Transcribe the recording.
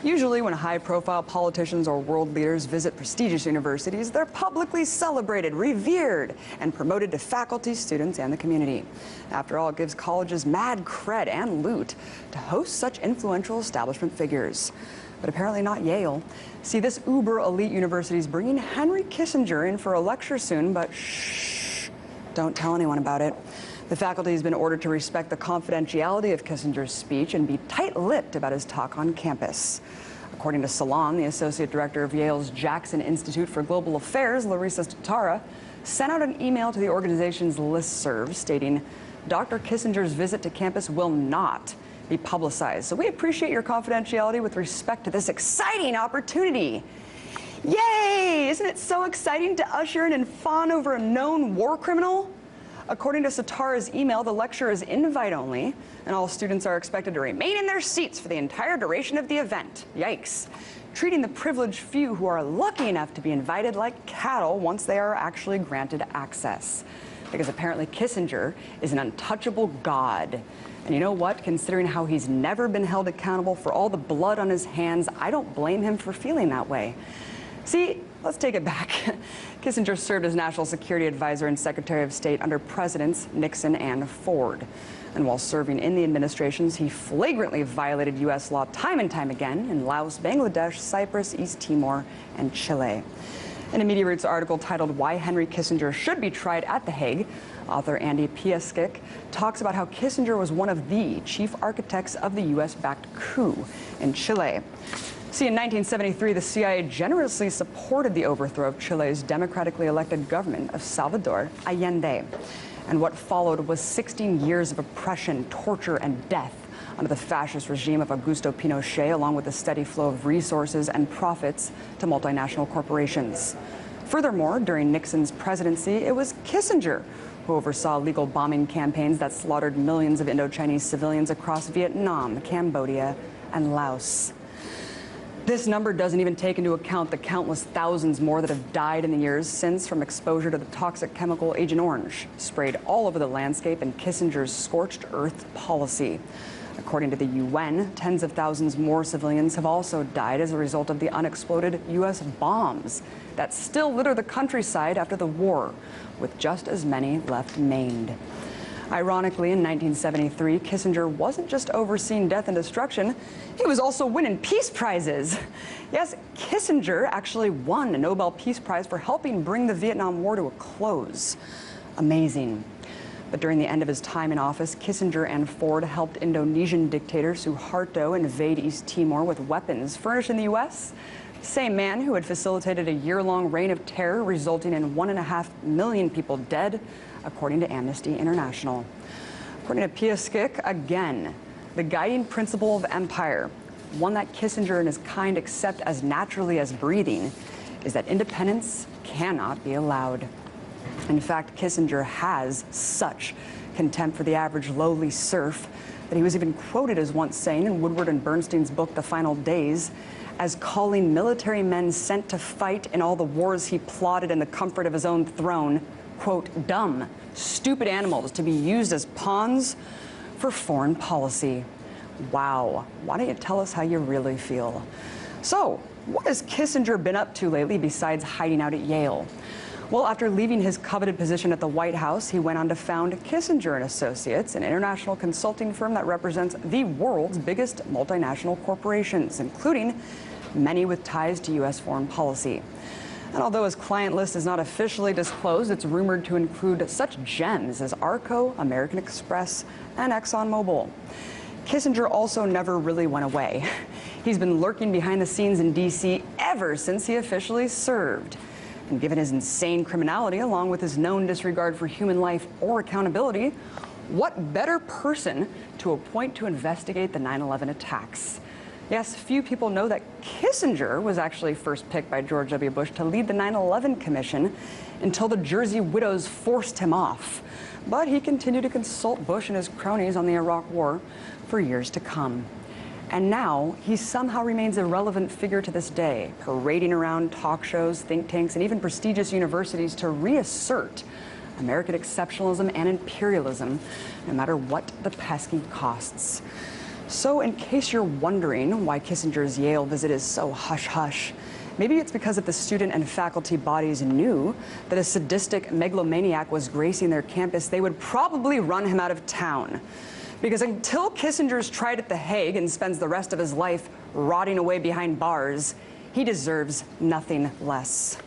Usually when high-profile politicians or world leaders visit prestigious universities, they're publicly celebrated, revered, and promoted to faculty, students, and the community. After all, it gives colleges mad cred and loot to host such influential establishment figures. But apparently not Yale. See, this uber-elite university is bringing Henry Kissinger in for a lecture soon, but shh, don't tell anyone about it. The faculty has been ordered to respect the confidentiality of Kissinger's speech and be tight-lipped about his talk on campus. According to Salon, the associate director of Yale's Jackson Institute for Global Affairs, Larissa Statara, sent out an email to the organization's listserv stating, "Dr. Kissinger's visit to campus will not be publicized, so we appreciate your confidentiality with respect to this exciting opportunity." Yay! Isn't it so exciting to usher in and fawn over a known war criminal? According to Satara's email, the lecture is invite-only, and all students are expected to remain in their seats for the entire duration of the event. Yikes. Treating the privileged few who are lucky enough to be invited like cattle once they are actually granted access. Because apparently Kissinger is an untouchable god. And you know what? Considering how he's never been held accountable for all the blood on his hands, I don't blame him for feeling that way. See, let's take it back. Kissinger served as National Security Advisor and Secretary of State under Presidents Nixon and Ford. And while serving in the administrations, he flagrantly violated U.S. law time and time again in Laos, Bangladesh, Cyprus, East Timor, and Chile. In a Media Roots article titled "Why Henry Kissinger Should Be Tried at The Hague," author Andy Piaskik talks about how Kissinger was one of the chief architects of the U.S.-backed coup in Chile. See, in 1973, the CIA generously supported the overthrow of Chile's democratically elected government of Salvador Allende. And what followed was 16 years of oppression, torture, and death under the fascist regime of Augusto Pinochet, along with a steady flow of resources and profits to multinational corporations. Furthermore, during Nixon's presidency, it was Kissinger who oversaw legal bombing campaigns that slaughtered millions of Indo-Chinese civilians across Vietnam, Cambodia, and Laos. This number doesn't even take into account the countless thousands more that have died in the years since from exposure to the toxic chemical Agent Orange, sprayed all over the landscape in Kissinger's scorched earth policy. According to the UN, tens of thousands more civilians have also died as a result of the unexploded U.S. bombs that still litter the countryside after the war, with just as many left maimed. Ironically, in 1973, Kissinger wasn't just overseeing death and destruction, he was also winning peace prizes. Yes, Kissinger actually won a Nobel Peace Prize for helping bring the Vietnam War to a close. Amazing. But during the end of his time in office, Kissinger and Ford helped Indonesian dictator Suharto invade East Timor with weapons furnished in the U.S. Same man who had facilitated a year-long reign of terror resulting in 1.5 million people dead, according to Amnesty International. According to Piaskik, again, the guiding principle of empire, one that Kissinger and his kind accept as naturally as breathing, is that independence cannot be allowed. In fact, Kissinger has such contempt for the average lowly serf that he was even quoted as once saying in Woodward and Bernstein's book, The Final Days, as calling military men sent to fight in all the wars he plotted in the comfort of his own throne, quote, dumb, stupid animals to be used as pawns for foreign policy. Wow. Why don't you tell us how you really feel? So, what has Kissinger been up to lately besides hiding out at Yale? Well, after leaving his coveted position at the White House, he went on to found Kissinger and Associates, an international consulting firm that represents the world's biggest multinational corporations, including many with ties to U.S. foreign policy. And although his client list is not officially disclosed, it's rumored to include such gems as Arco, American Express, and ExxonMobil. Kissinger also never really went away. He's been lurking behind the scenes in D.C. ever since he officially served. And given his insane criminality, along with his known disregard for human life or accountability, what better person to appoint to investigate the 9/11 attacks? Yes, few people know that Kissinger was actually first picked by George W. Bush to lead the 9/11 Commission until the Jersey widows forced him off. But he continued to consult Bush and his cronies on the Iraq War for years to come. And now, he somehow remains a relevant figure to this day, parading around talk shows, think tanks, and even prestigious universities to reassert American exceptionalism and imperialism, no matter what the pesky costs. So in case you're wondering why Kissinger's Yale visit is so hush-hush, maybe it's because if the student and faculty bodies knew that a sadistic megalomaniac was gracing their campus, they would probably run him out of town. Because until Kissinger's tried at The Hague and spends the rest of his life rotting away behind bars, he deserves nothing less.